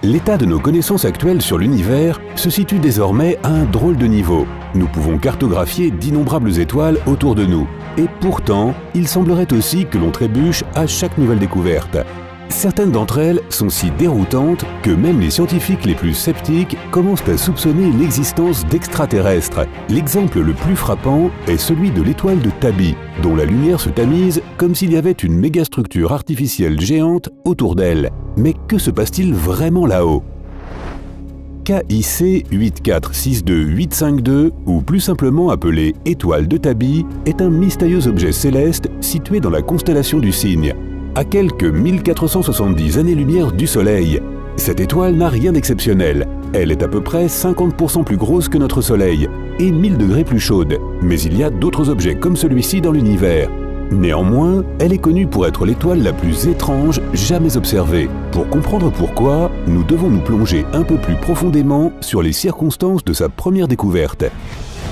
L'état de nos connaissances actuelles sur l'univers se situe désormais à un drôle de niveau. Nous pouvons cartographier d'innombrables étoiles autour de nous. Et pourtant, il semblerait aussi que l'on trébuche à chaque nouvelle découverte. Certaines d'entre elles sont si déroutantes que même les scientifiques les plus sceptiques commencent à soupçonner l'existence d'extraterrestres. L'exemple le plus frappant est celui de l'étoile de Tabi, dont la lumière se tamise comme s'il y avait une mégastructure artificielle géante autour d'elle. Mais que se passe-t-il vraiment là-haut? KIC 8462852, ou plus simplement appelé étoile de Tabi, est un mystérieux objet céleste situé dans la constellation du Cygne, à quelques 1470 années-lumière du Soleil. Cette étoile n'a rien d'exceptionnel. Elle est à peu près 50% plus grosse que notre Soleil et 1000 degrés plus chaude. Mais il y a d'autres objets comme celui-ci dans l'univers. Néanmoins, elle est connue pour être l'étoile la plus étrange jamais observée. Pour comprendre pourquoi, nous devons nous plonger un peu plus profondément sur les circonstances de sa première découverte.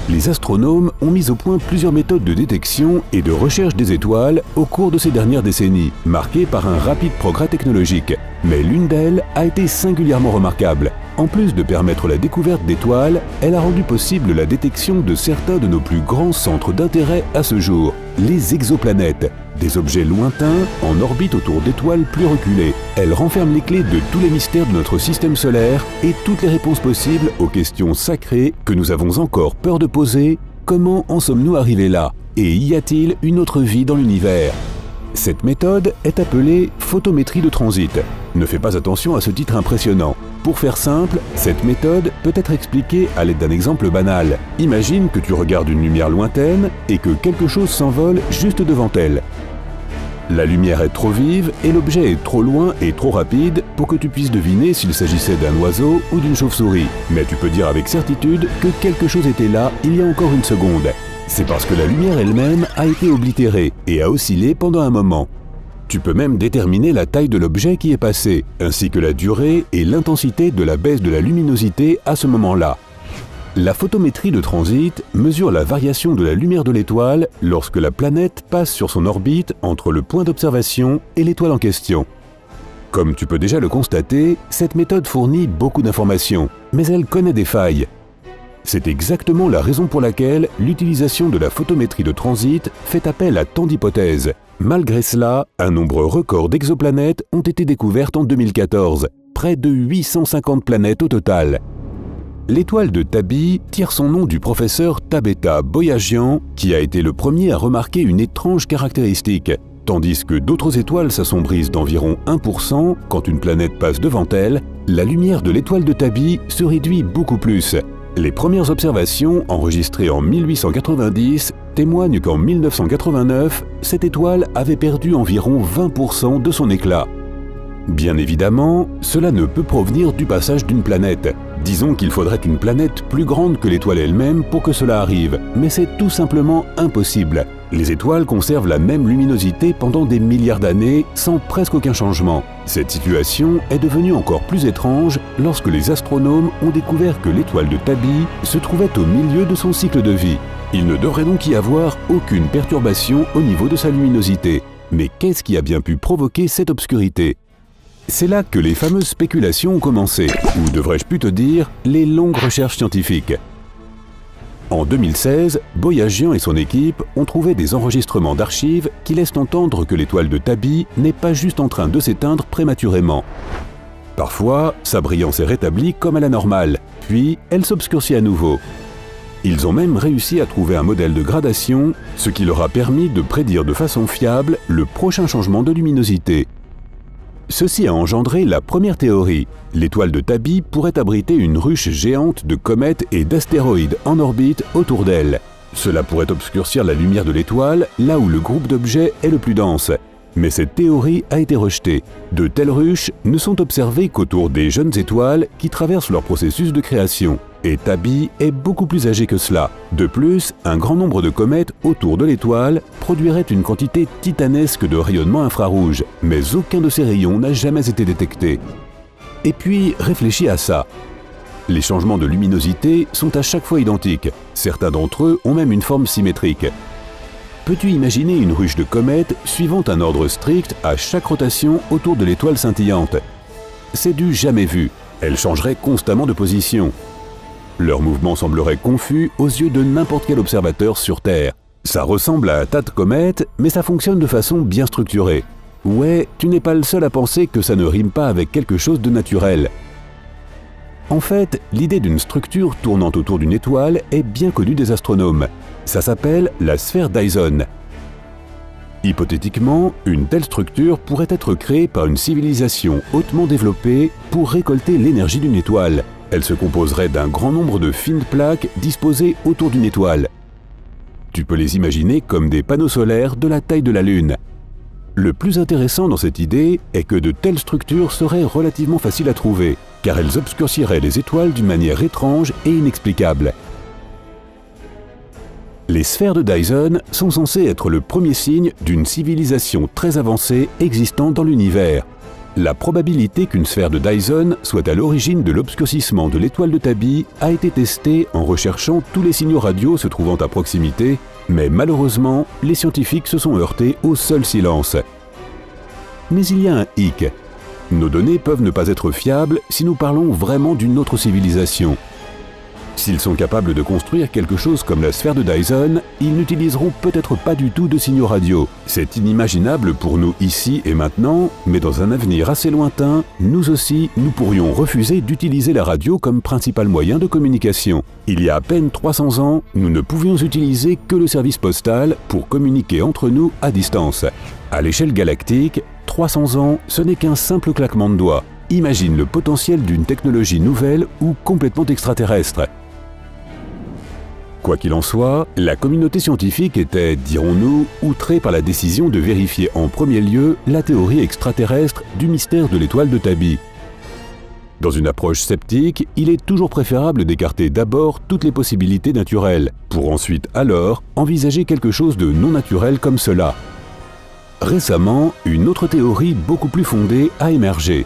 Les astronomes ont mis au point plusieurs méthodes de détection et de recherche des étoiles au cours de ces dernières décennies, marquées par un rapide progrès technologique. Mais l'une d'elles a été singulièrement remarquable. En plus de permettre la découverte d'étoiles, elle a rendu possible la détection de certains de nos plus grands centres d'intérêt à ce jour, les exoplanètes, des objets lointains en orbite autour d'étoiles plus reculées. Elle renferme les clés de tous les mystères de notre système solaire et toutes les réponses possibles aux questions sacrées que nous avons encore peur de poser. Comment en sommes-nous arrivés là? Et y a-t-il une autre vie dans l'univers? Cette méthode est appelée photométrie de transit. Ne fais pas attention à ce titre impressionnant. Pour faire simple, cette méthode peut être expliquée à l'aide d'un exemple banal. Imagine que tu regardes une lumière lointaine et que quelque chose s'envole juste devant elle. La lumière est trop vive et l'objet est trop loin et trop rapide pour que tu puisses deviner s'il s'agissait d'un oiseau ou d'une chauve-souris. Mais tu peux dire avec certitude que quelque chose était là il y a encore une seconde. C'est parce que la lumière elle-même a été oblitérée et a oscillé pendant un moment. Tu peux même déterminer la taille de l'objet qui est passé, ainsi que la durée et l'intensité de la baisse de la luminosité à ce moment-là. La photométrie de transit mesure la variation de la lumière de l'étoile lorsque la planète passe sur son orbite entre le point d'observation et l'étoile en question. Comme tu peux déjà le constater, cette méthode fournit beaucoup d'informations, mais elle connaît des failles. C'est exactement la raison pour laquelle l'utilisation de la photométrie de transit fait appel à tant d'hypothèses. Malgré cela, un nombre record d'exoplanètes ont été découvertes en 2014, près de 850 planètes au total. L'étoile de Tabi tire son nom du professeur Tabeta Boyajian, qui a été le premier à remarquer une étrange caractéristique. Tandis que d'autres étoiles s'assombrissent d'environ 1% quand une planète passe devant elle, la lumière de l'étoile de Tabi se réduit beaucoup plus. Les premières observations, enregistrées en 1890, témoignent qu'en 1989, cette étoile avait perdu environ 20% de son éclat. Bien évidemment, cela ne peut provenir du passage d'une planète. Disons qu'il faudrait une planète plus grande que l'étoile elle-même pour que cela arrive, mais c'est tout simplement impossible. Les étoiles conservent la même luminosité pendant des milliards d'années sans presque aucun changement. Cette situation est devenue encore plus étrange lorsque les astronomes ont découvert que l'étoile de Tabi se trouvait au milieu de son cycle de vie. Il ne devrait donc y avoir aucune perturbation au niveau de sa luminosité. Mais qu'est-ce qui a bien pu provoquer cette obscurité? C'est là que les fameuses spéculations ont commencé, ou devrais-je plutôt dire, les longues recherches scientifiques. En 2016, Boyajian et son équipe ont trouvé des enregistrements d'archives qui laissent entendre que l'étoile de Tabi n'est pas juste en train de s'éteindre prématurément. Parfois, sa brillance est rétablie comme à la normale, puis elle s'obscurcit à nouveau. Ils ont même réussi à trouver un modèle de gradation, ce qui leur a permis de prédire de façon fiable le prochain changement de luminosité. Ceci a engendré la première théorie. L'étoile de Tabi pourrait abriter une ruche géante de comètes et d'astéroïdes en orbite autour d'elle. Cela pourrait obscurcir la lumière de l'étoile là où le groupe d'objets est le plus dense. Mais cette théorie a été rejetée. De telles ruches ne sont observées qu'autour des jeunes étoiles qui traversent leur processus de création. Et Tabi est beaucoup plus âgé que cela. De plus, un grand nombre de comètes autour de l'étoile produiraient une quantité titanesque de rayonnement infrarouge, mais aucun de ces rayons n'a jamais été détecté. Et puis, réfléchis à ça. Les changements de luminosité sont à chaque fois identiques. Certains d'entre eux ont même une forme symétrique. Peux-tu imaginer une ruche de comètes suivant un ordre strict à chaque rotation autour de l'étoile scintillante? c'est du jamais vu. Elles changeraient constamment de position. Leur mouvement semblerait confus aux yeux de n'importe quel observateur sur Terre. Ça ressemble à un tas de comètes, mais ça fonctionne de façon bien structurée. Ouais, tu n'es pas le seul à penser que ça ne rime pas avec quelque chose de naturel. En fait, l'idée d'une structure tournant autour d'une étoile est bien connue des astronomes. Ça s'appelle la sphère Dyson. Hypothétiquement, une telle structure pourrait être créée par une civilisation hautement développée pour récolter l'énergie d'une étoile. Elle se composerait d'un grand nombre de fines plaques disposées autour d'une étoile. Tu peux les imaginer comme des panneaux solaires de la taille de la Lune. Le plus intéressant dans cette idée est que de telles structures seraient relativement faciles à trouver, car elles obscurciraient les étoiles d'une manière étrange et inexplicable. Les sphères de Dyson sont censées être le premier signe d'une civilisation très avancée existant dans l'univers. La probabilité qu'une sphère de Dyson soit à l'origine de l'obscurcissement de l'étoile de Tabby a été testée en recherchant tous les signaux radio se trouvant à proximité, mais malheureusement, les scientifiques se sont heurtés au seul silence. Mais il y a un hic. Nos données peuvent ne pas être fiables si nous parlons vraiment d'une autre civilisation. S'ils sont capables de construire quelque chose comme la sphère de Dyson, ils n'utiliseront peut-être pas du tout de signaux radio. C'est inimaginable pour nous ici et maintenant, mais dans un avenir assez lointain, nous aussi, nous pourrions refuser d'utiliser la radio comme principal moyen de communication. Il y a à peine 300 ans, nous ne pouvions utiliser que le service postal pour communiquer entre nous à distance. À l'échelle galactique, 300 ans, ce n'est qu'un simple claquement de doigts. Imagine le potentiel d'une technologie nouvelle ou complètement extraterrestre. Quoi qu'il en soit, la communauté scientifique était, dirons-nous, outrée par la décision de vérifier en premier lieu la théorie extraterrestre du mystère de l'étoile de Tabby. Dans une approche sceptique, il est toujours préférable d'écarter d'abord toutes les possibilités naturelles, pour ensuite alors envisager quelque chose de non naturel comme cela. Récemment, une autre théorie beaucoup plus fondée a émergé.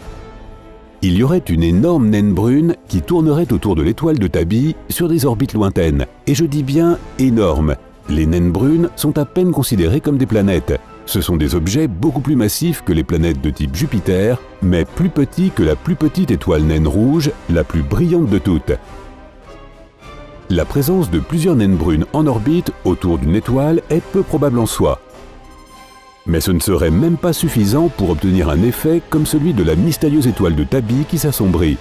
Il y aurait une énorme naine brune qui tournerait autour de l'étoile de Tabby sur des orbites lointaines. Et je dis bien énorme. Les naines brunes sont à peine considérées comme des planètes. Ce sont des objets beaucoup plus massifs que les planètes de type Jupiter, mais plus petits que la plus petite étoile naine rouge, la plus brillante de toutes. La présence de plusieurs naines brunes en orbite autour d'une étoile est peu probable en soi. Mais ce ne serait même pas suffisant pour obtenir un effet comme celui de la mystérieuse étoile de Tabby qui s'assombrit.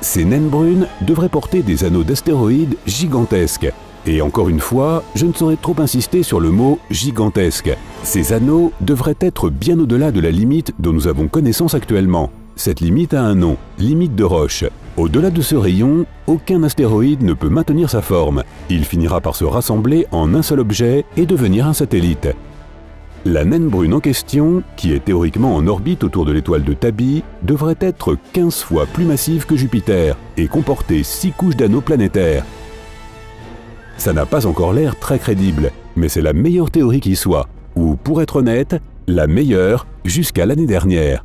Ces naines brunes devraient porter des anneaux d'astéroïdes gigantesques. Et encore une fois, je ne saurais trop insister sur le mot « gigantesque ». Ces anneaux devraient être bien au-delà de la limite dont nous avons connaissance actuellement. Cette limite a un nom, limite de Roche. Au-delà de ce rayon, aucun astéroïde ne peut maintenir sa forme. Il finira par se rassembler en un seul objet et devenir un satellite. La naine brune en question, qui est théoriquement en orbite autour de l'étoile de Tabby, devrait être 15 fois plus massive que Jupiter et comporter 6 couches d'anneaux planétaires. Ça n'a pas encore l'air très crédible, mais c'est la meilleure théorie qui soit, ou pour être honnête, la meilleure jusqu'à l'année dernière.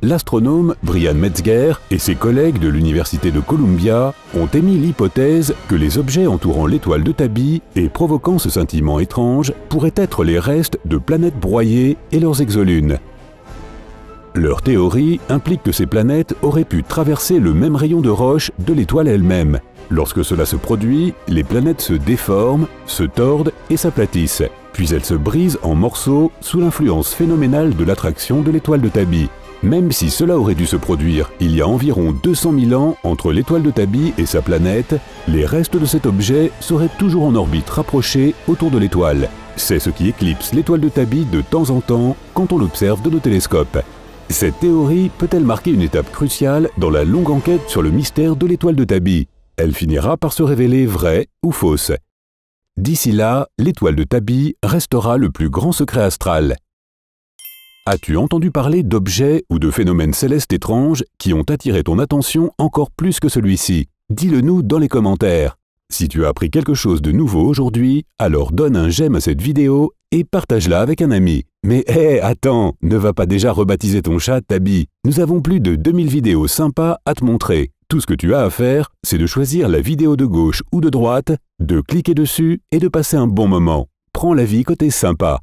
L'astronome Brian Metzger et ses collègues de l'Université de Columbia ont émis l'hypothèse que les objets entourant l'étoile de Tabby et provoquant ce scintillement étrange pourraient être les restes de planètes broyées et leurs exolunes. Leur théorie implique que ces planètes auraient pu traverser le même rayon de roche de l'étoile elle-même. Lorsque cela se produit, les planètes se déforment, se tordent et s'aplatissent, puis elles se brisent en morceaux sous l'influence phénoménale de l'attraction de l'étoile de Tabby. Même si cela aurait dû se produire il y a environ 200 000 ans entre l'étoile de Tabby et sa planète, les restes de cet objet seraient toujours en orbite rapprochée autour de l'étoile. C'est ce qui éclipse l'étoile de Tabby de temps en temps quand on l'observe de nos télescopes. Cette théorie peut-elle marquer une étape cruciale dans la longue enquête sur le mystère de l'étoile de Tabby? Elle finira par se révéler vraie ou fausse. D'ici là, l'étoile de Tabby restera le plus grand secret astral. As-tu entendu parler d'objets ou de phénomènes célestes étranges qui ont attiré ton attention encore plus que celui-ci? Dis-le nous dans les commentaires. Si tu as appris quelque chose de nouveau aujourd'hui, alors donne un j'aime à cette vidéo et partage-la avec un ami. Mais attends, ne va pas déjà rebaptiser ton chat Tabby. Nous avons plus de 2000 vidéos sympas à te montrer. Tout ce que tu as à faire, c'est de choisir la vidéo de gauche ou de droite, de cliquer dessus et de passer un bon moment. Prends la vie côté sympa.